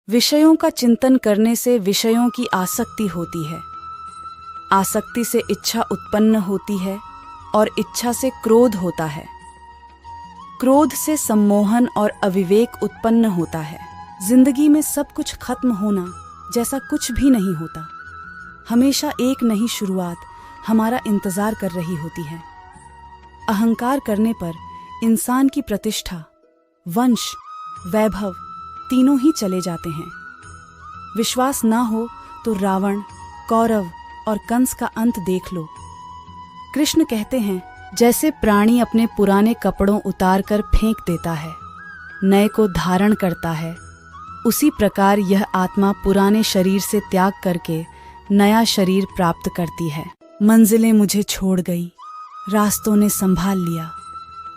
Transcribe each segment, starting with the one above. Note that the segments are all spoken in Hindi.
विषयों का चिंतन करने से विषयों की आसक्ति होती है। आसक्ति से इच्छा उत्पन्न होती है और इच्छा से क्रोध होता है। क्रोध से सम्मोहन और अविवेक उत्पन्न होता है। जिंदगी में सब कुछ खत्म होना जैसा कुछ भी नहीं होता। हमेशा एक नई शुरुआत हमारा इंतजार कर रही होती है। अहंकार करने पर इंसान की प्रतिष्ठा, वंश, वैभव तीनों ही चले जाते हैं। विश्वास ना हो तो रावण, कौरव और कंस का अंत देख लो। कृष्ण कहते हैं, जैसे प्राणी अपने पुराने कपड़ों उतार कर फेंक देता है, नए को धारण करता है, उसी प्रकार यह आत्मा पुराने शरीर से त्याग करके नया शरीर प्राप्त करती है। मंजिलें मुझे छोड़ गई, रास्तों ने संभाल लिया,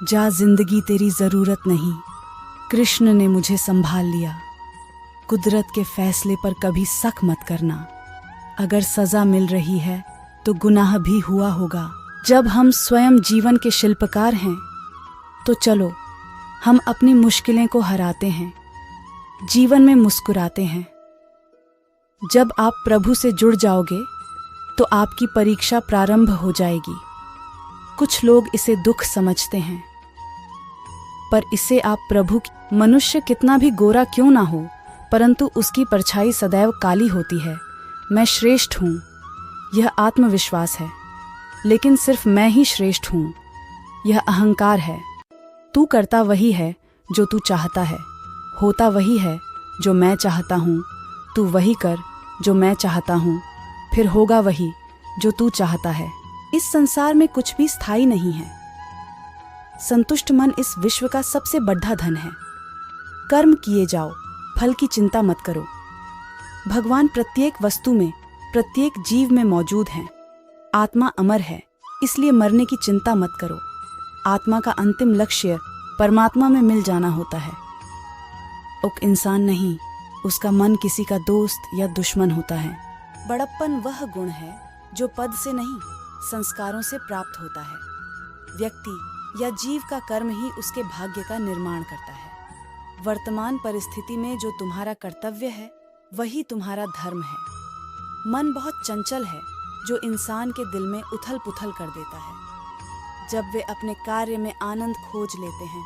जा जिंदगी तेरी जरूरत नहीं, कृष्ण ने मुझे संभाल लिया। कुदरत के फैसले पर कभी शक मत करना। अगर सजा मिल रही है तो गुनाह भी हुआ होगा। जब हम स्वयं जीवन के शिल्पकार हैं तो चलो हम अपनी मुश्किलें को हराते हैं, जीवन में मुस्कुराते हैं। जब आप प्रभु से जुड़ जाओगे तो आपकी परीक्षा प्रारंभ हो जाएगी। कुछ लोग इसे दुख समझते हैं, पर इसे आप प्रभु मनुष्य कितना भी गोरा क्यों ना हो, परंतु उसकी परछाई सदैव काली होती है। मैं श्रेष्ठ हूँ, यह आत्मविश्वास है, लेकिन सिर्फ मैं ही श्रेष्ठ हूँ, यह अहंकार है। तू करता वही है जो तू चाहता है, होता वही है जो मैं चाहता हूँ। तू वही कर जो मैं चाहता हूँ, फिर होगा वही जो तू चाहता है। इस संसार में कुछ भी स्थायी नहीं है। संतुष्ट मन इस विश्व का सबसे बड़ा धन है। कर्म किए जाओ, फल की चिंता मत करो। भगवान प्रत्येक वस्तु में, प्रत्येक जीव में मौजूद हैं। आत्मा अमर है, इसलिए मरने की चिंता मत करो। आत्मा का अंतिम लक्ष्य परमात्मा में मिल जाना होता है। उक इंसान नहीं, उसका मन किसी का दोस्त या दुश्मन होता है। बड़प्पन वह गुण है जो पद से नहीं, संस्कारों से प्राप्त होता है। व्यक्ति या जीव का कर्म ही उसके भाग्य का निर्माण करता है। वर्तमान परिस्थिति में जो तुम्हारा कर्तव्य है वही तुम्हारा धर्म है। मन बहुत चंचल है जो इंसान के दिल में उथल पुथल कर देता है। जब वे अपने कार्य में आनंद खोज लेते हैं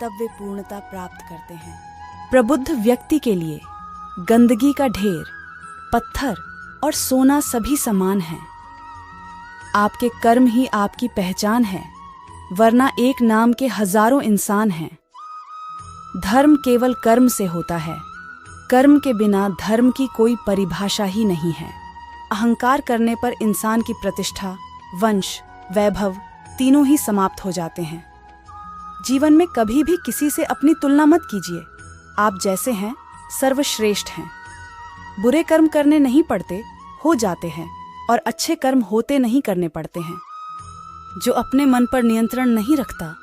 तब वे पूर्णता प्राप्त करते हैं। प्रबुद्ध व्यक्ति के लिए गंदगी का ढेर, पत्थर और सोना सभी समान हैं। आपके कर्म ही आपकी पहचान है, वरना एक नाम के हजारों इंसान हैं। धर्म केवल कर्म से होता है। कर्म के बिना धर्म की कोई परिभाषा ही नहीं है। अहंकार करने पर इंसान की प्रतिष्ठा, वंश, वैभव तीनों ही समाप्त हो जाते हैं। जीवन में कभी भी किसी से अपनी तुलना मत कीजिए। आप जैसे हैं सर्वश्रेष्ठ हैं। बुरे कर्म करने नहीं पड़ते, हो जाते हैं, और अच्छे कर्म होते नहीं करने पड़ते हैं। जो अपने मन पर नियंत्रण नहीं रखता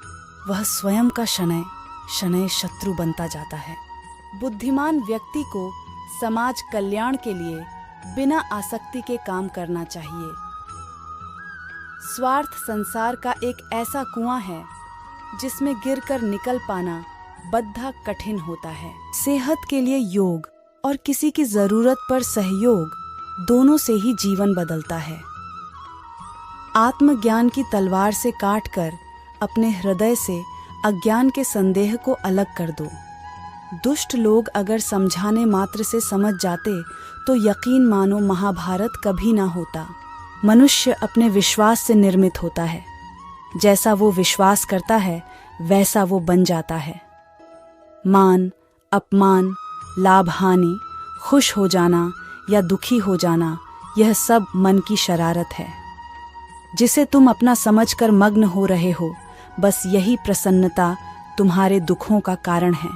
वह स्वयं का शनैः शनैः शत्रु बनता जाता है। बुद्धिमान व्यक्ति को समाज कल्याण के लिए बिना आसक्ति के काम करना चाहिए। स्वार्थ संसार का एक ऐसा कुआं है जिसमें गिरकर निकल पाना बद्धा कठिन होता है। सेहत के लिए योग और किसी की जरूरत पर सहयोग, दोनों से ही जीवन बदलता है। आत्मज्ञान की तलवार से काटकर अपने हृदय से अज्ञान के संदेह को अलग कर दो। दुष्ट लोग अगर समझाने मात्र से समझ जाते तो यकीन मानो महाभारत कभी ना होता। मनुष्य अपने विश्वास से निर्मित होता है। जैसा वो विश्वास करता है वैसा वो बन जाता है। मान, अपमान, लाभ हानि, खुश हो जाना या दुखी हो जाना, यह सब मन की शरारत है जिसे तुम अपना समझकर मग्न हो रहे हो। बस यही प्रसन्नता तुम्हारे दुखों का कारण है।